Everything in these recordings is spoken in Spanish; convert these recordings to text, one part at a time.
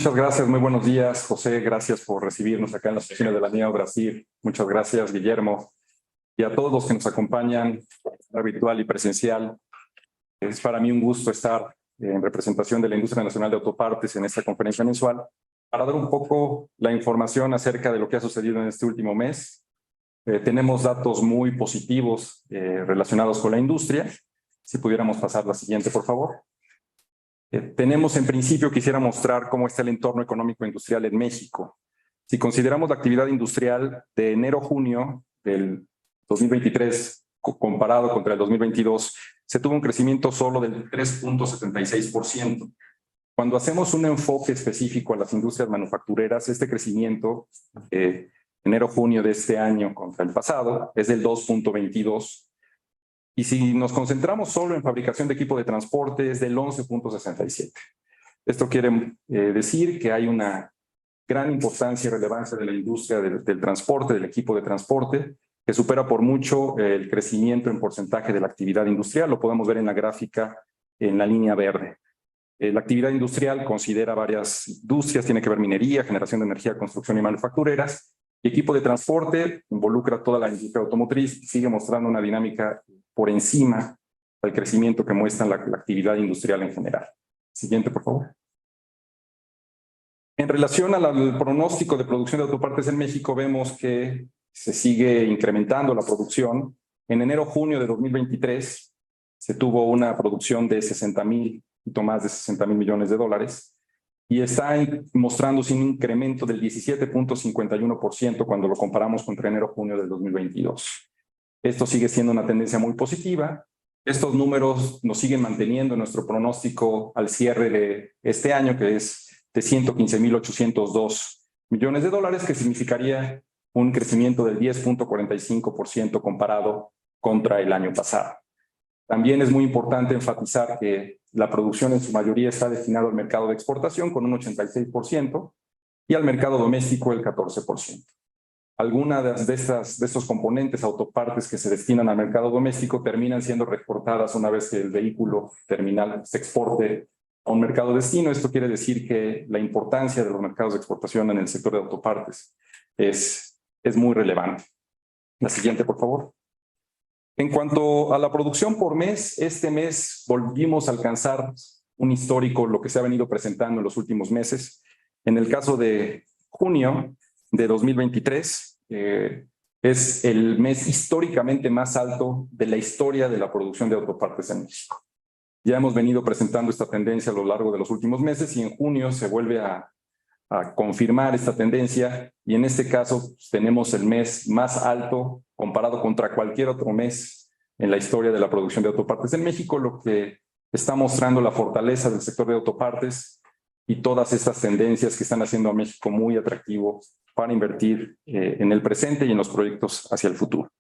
Muchas gracias, muy buenos días, José. Gracias por recibirnos acá en la oficina de la NIA Brasil. Muchas gracias, Guillermo. Y a todos los que nos acompañan, virtual y presencial. Es para mí un gusto estar en representación de la Industria Nacional de Autopartes en esta conferencia mensual para dar un poco la información acerca de lo que ha sucedido en este último mes. Tenemos datos muy positivos relacionados con la industria. Si pudiéramos pasar la siguiente, por favor. Tenemos en principio, quisiera mostrar cómo está el entorno económico industrial en México. Si consideramos la actividad industrial de enero-junio del 2023 comparado contra el 2022, se tuvo un crecimiento solo del 3.76%. Cuando hacemos un enfoque específico a las industrias manufactureras, este crecimiento enero-junio de este año contra el pasado es del 2.22%. Y si nos concentramos solo en fabricación de equipo de transporte, es del 11.67. Esto quiere decir que hay una gran importancia y relevancia de la industria del transporte, del equipo de transporte, que supera por mucho el crecimiento en porcentaje de la actividad industrial. Lo podemos ver en la gráfica en la línea verde. La actividad industrial considera varias industrias, tiene que ver minería, generación de energía, construcción y manufactureras. Y equipo de transporte involucra toda la industria automotriz y sigue mostrando una dinámica por encima del crecimiento que muestra la actividad industrial en general. Siguiente, por favor. En relación al pronóstico de producción de autopartes en México, vemos que se sigue incrementando la producción. En enero-junio de 2023 se tuvo una producción de 60,000, poquito más de 60,000 millones de dólares, y está mostrándose un incremento del 17.51% cuando lo comparamos contra enero-junio del 2022. Esto sigue siendo una tendencia muy positiva. Estos números nos siguen manteniendo en nuestro pronóstico al cierre de este año, que es de 115,802 millones de dólares, que significaría un crecimiento del 10.45% comparado contra el año pasado. También es muy importante enfatizar que la producción en su mayoría está destinada al mercado de exportación con un 86% y al mercado doméstico el 14%. Algunas de estos componentes, autopartes que se destinan al mercado doméstico, terminan siendo reexportadas una vez que el vehículo terminal se exporte a un mercado destino. Esto quiere decir que la importancia de los mercados de exportación en el sector de autopartes es muy relevante. La siguiente, por favor. En cuanto a la producción por mes, este mes volvimos a alcanzar un histórico, lo que se ha venido presentando en los últimos meses. En el caso de junio de 2023, es el mes históricamente más alto de la historia de la producción de autopartes en México. Ya hemos venido presentando esta tendencia a lo largo de los últimos meses y en junio se vuelve a confirmar esta tendencia, y en este caso tenemos el mes más alto comparado contra cualquier otro mes en la historia de la producción de autopartes en México, lo que está mostrando la fortaleza del sector de autopartes y todas estas tendencias que están haciendo a México muy atractivo para invertir en el presente y en los proyectos hacia el futuro.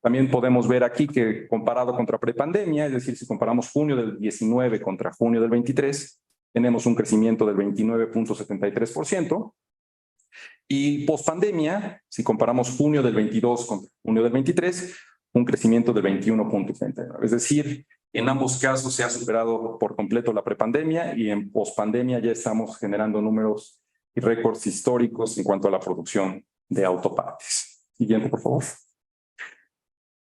También podemos ver aquí que comparado contra prepandemia, es decir, si comparamos junio del 19 contra junio del 23, tenemos un crecimiento del 29.73%. Y pospandemia, si comparamos junio del 22 con junio del 23, un crecimiento del 21.39. Es decir, en ambos casos se ha superado por completo la prepandemia y en pospandemia ya estamos generando números y récords históricos en cuanto a la producción de autopartes. Siguiente, por favor.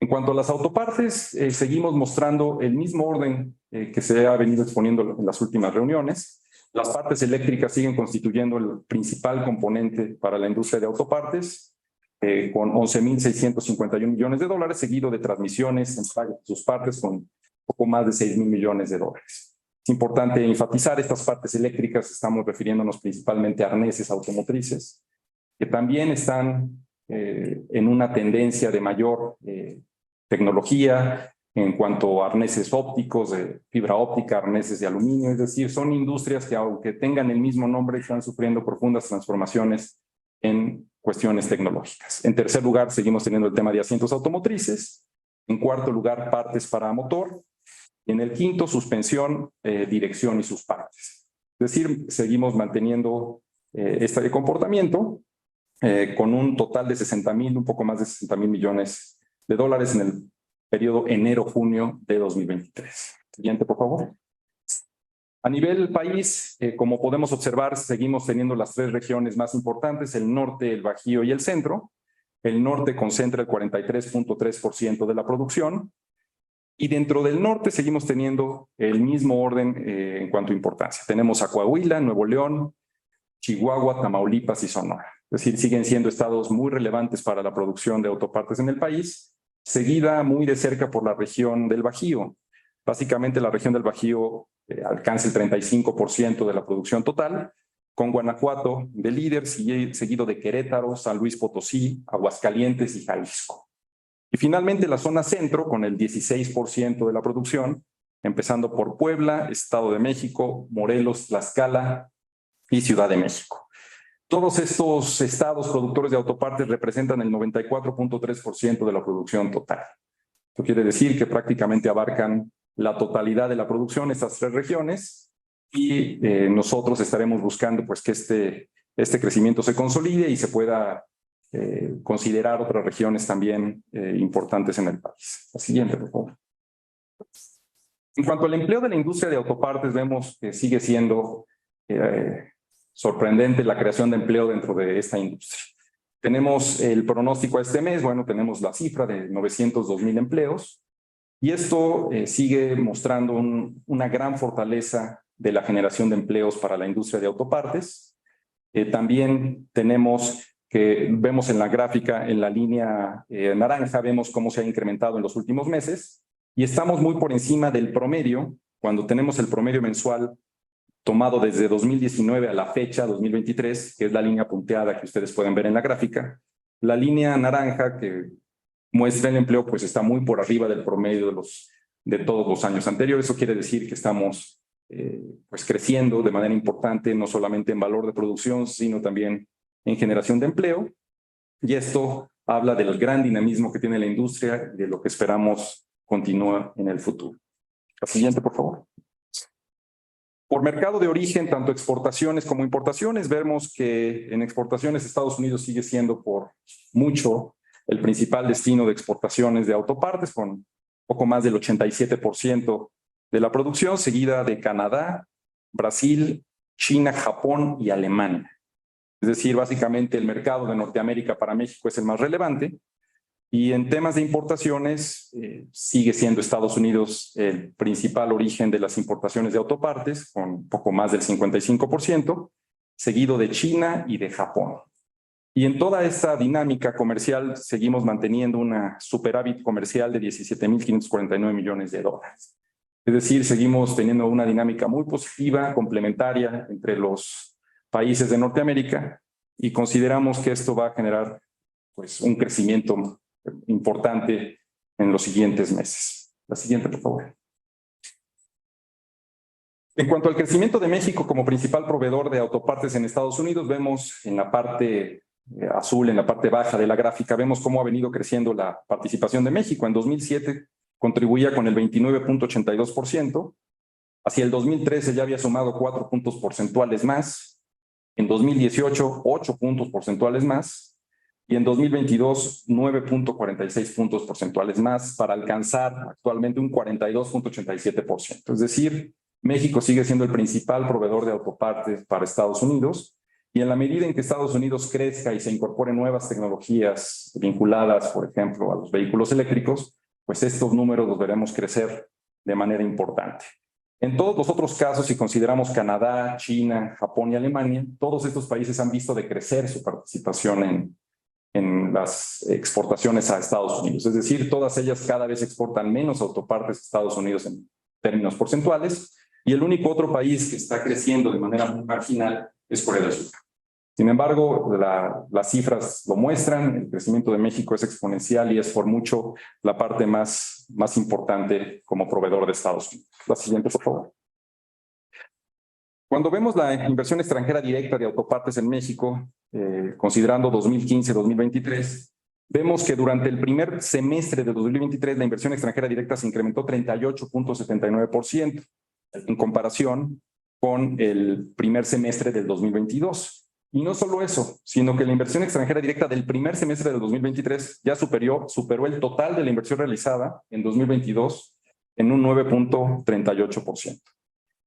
En cuanto a las autopartes, seguimos mostrando el mismo orden que se ha venido exponiendo en las últimas reuniones. Las partes eléctricas siguen constituyendo el principal componente para la industria de autopartes, con 11,651 millones de dólares, seguido de transmisiones en sus partes con poco más de 6,000 millones de dólares. Es importante enfatizar estas partes eléctricas, estamos refiriéndonos principalmente a arneses automotrices, que también están en una tendencia de mayor tecnología en cuanto a arneses ópticos, de fibra óptica, arneses de aluminio, es decir, son industrias que aunque tengan el mismo nombre, están sufriendo profundas transformaciones en cuestiones tecnológicas. En tercer lugar, seguimos teniendo el tema de asientos automotrices. En cuarto lugar, partes para motor. Y en el quinto, suspensión, dirección y sus partes. Es decir, seguimos manteniendo este comportamiento con un total de 60,000, un poco más de 60,000 millones de dólares en el periodo enero-junio de 2023. Siguiente, por favor. A nivel país, como podemos observar, seguimos teniendo las tres regiones más importantes, el norte, el Bajío y el centro. El norte concentra el 43.3% de la producción. Y dentro del norte seguimos teniendo el mismo orden en cuanto a importancia. Tenemos a Coahuila, Nuevo León, Chihuahua, Tamaulipas y Sonora. Es decir, siguen siendo estados muy relevantes para la producción de autopartes en el país, seguida muy de cerca por la región del Bajío. Básicamente la región del Bajío alcanza el 35% de la producción total, con Guanajuato de líder, seguido de Querétaro, San Luis Potosí, Aguascalientes y Jalisco. Y finalmente la zona centro, con el 16% de la producción, empezando por Puebla, Estado de México, Morelos, Tlaxcala y Ciudad de México. Todos estos estados productores de autopartes representan el 94.3% de la producción total. Esto quiere decir que prácticamente abarcan la totalidad de la producción, estas tres regiones, y nosotros estaremos buscando pues, que este crecimiento se consolide y se pueda considerar otras regiones también importantes en el país. La siguiente, por favor. En cuanto al empleo de la industria de autopartes, vemos que sigue siendo sorprendente la creación de empleo dentro de esta industria. Tenemos el pronóstico a este mes, bueno, tenemos la cifra de 902,000 empleos, y esto sigue mostrando una gran fortaleza de la generación de empleos para la industria de autopartes. También tenemos que vemos en la gráfica, en la línea naranja, vemos cómo se ha incrementado en los últimos meses y estamos muy por encima del promedio. Cuando tenemos el promedio mensual tomado desde 2019 a la fecha, 2023, que es la línea punteada que ustedes pueden ver en la gráfica, la línea naranja que muestra el empleo pues está muy por arriba del promedio de todos los años anteriores. Eso quiere decir que estamos pues creciendo de manera importante, no solamente en valor de producción, sino también en generación de empleo, y esto habla del gran dinamismo que tiene la industria y de lo que esperamos continúa en el futuro. La siguiente, por favor. Por mercado de origen, tanto exportaciones como importaciones, vemos que en exportaciones Estados Unidos sigue siendo por mucho el principal destino de exportaciones de autopartes, con poco más del 87% de la producción, seguida de Canadá, Brasil, China, Japón y Alemania. Es decir, básicamente el mercado de Norteamérica para México es el más relevante, y en temas de importaciones sigue siendo Estados Unidos el principal origen de las importaciones de autopartes, con poco más del 55%, seguido de China y de Japón. Y en toda esta dinámica comercial seguimos manteniendo una superávit comercial de 17.549 millones de dólares. Es decir, seguimos teniendo una dinámica muy positiva, complementaria entre los países de Norteamérica, y consideramos que esto va a generar pues, un crecimiento importante en los siguientes meses. La siguiente, por favor. En cuanto al crecimiento de México como principal proveedor de autopartes en Estados Unidos, vemos en la parte azul, en la parte baja de la gráfica, vemos cómo ha venido creciendo la participación de México. En 2007 contribuía con el 29.82%. Hacia el 2013 ya había sumado 4 puntos porcentuales más. En 2018, 8 puntos porcentuales más. Y en 2022, 9.46 puntos porcentuales más para alcanzar actualmente un 42.87%. Es decir, México sigue siendo el principal proveedor de autopartes para Estados Unidos, y en la medida en que Estados Unidos crezca y se incorporen nuevas tecnologías vinculadas, por ejemplo, a los vehículos eléctricos, pues estos números los veremos crecer de manera importante. En todos los otros casos, si consideramos Canadá, China, Japón y Alemania, todos estos países han visto decrecer su participación en las exportaciones a Estados Unidos. Es decir, todas ellas cada vez exportan menos autopartes a Estados Unidos en términos porcentuales, y el único otro país que está creciendo de manera muy marginal es Corea del Sur. Sin embargo, las cifras lo muestran, el crecimiento de México es exponencial y es por mucho la parte más importante como proveedor de Estados Unidos. La siguiente, por favor. Cuando vemos la inversión extranjera directa de autopartes en México, considerando 2015-2023, vemos que durante el primer semestre de 2023 la inversión extranjera directa se incrementó 38.79% en comparación con el primer semestre del 2022. Y no solo eso, sino que la inversión extranjera directa del primer semestre del 2023 ya superó el total de la inversión realizada en 2022 en un 9.38%.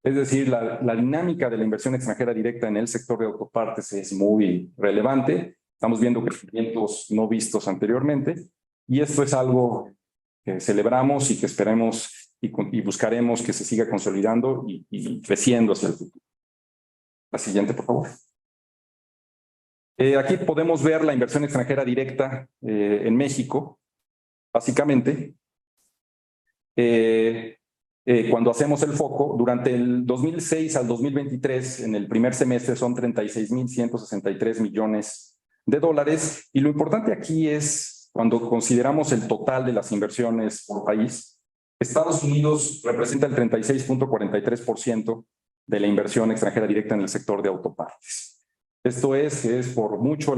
Es decir, la dinámica de la inversión extranjera directa en el sector de autopartes es muy relevante. Estamos viendo crecimientos no vistos anteriormente y esto es algo que celebramos y que esperemos y buscaremos que se siga consolidando y creciendo hacia el futuro. La siguiente, por favor. Aquí podemos ver la inversión extranjera directa en México, básicamente. Cuando hacemos el foco, durante el 2006 al 2023, en el primer semestre son 36.163 millones de dólares. Y lo importante aquí es, cuando consideramos el total de las inversiones por país, Estados Unidos representa el 36.43% de la inversión extranjera directa en el sector de autopartes. Esto es que es por mucho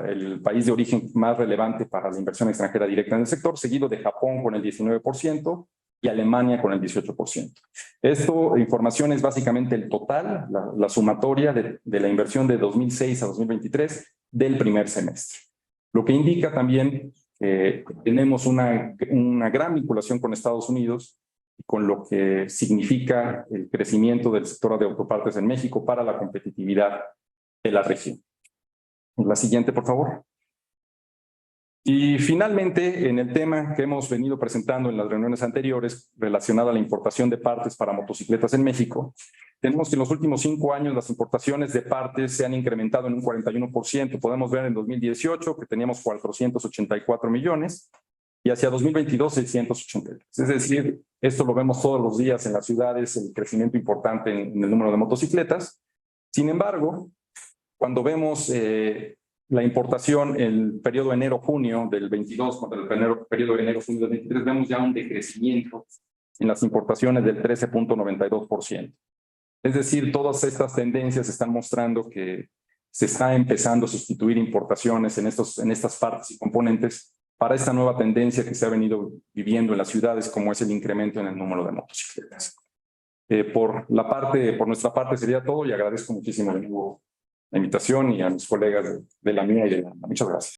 el país de origen más relevante para la inversión extranjera directa en el sector, seguido de Japón con el 19%, y Alemania con el 18%. Esto, información es básicamente el total, la sumatoria de la inversión de 2006 a 2023 del primer semestre. Lo que indica también que tenemos una gran vinculación con Estados Unidos y con lo que significa el crecimiento del sector de autopartes en México para la competitividad de la región. La siguiente, por favor. Y finalmente, en el tema que hemos venido presentando en las reuniones anteriores relacionado a la importación de partes para motocicletas en México, tenemos que en los últimos 5 años las importaciones de partes se han incrementado en un 41%. Podemos ver en 2018 que teníamos 484 millones y hacia 2022 683. Es decir, esto lo vemos todos los días en las ciudades, el crecimiento importante en el número de motocicletas. Sin embargo, cuando vemos la importación, el periodo enero-junio del 22 contra el periodo enero-junio del 23, vemos ya un decrecimiento en las importaciones del 13.92%. Es decir, todas estas tendencias están mostrando que se está empezando a sustituir importaciones en estas partes y componentes para esta nueva tendencia que se ha venido viviendo en las ciudades, como es el incremento en el número de motocicletas. Por nuestra parte sería todo y agradezco muchísimo de nuevo la invitación y a mis colegas de la mía y de la. Muchas gracias.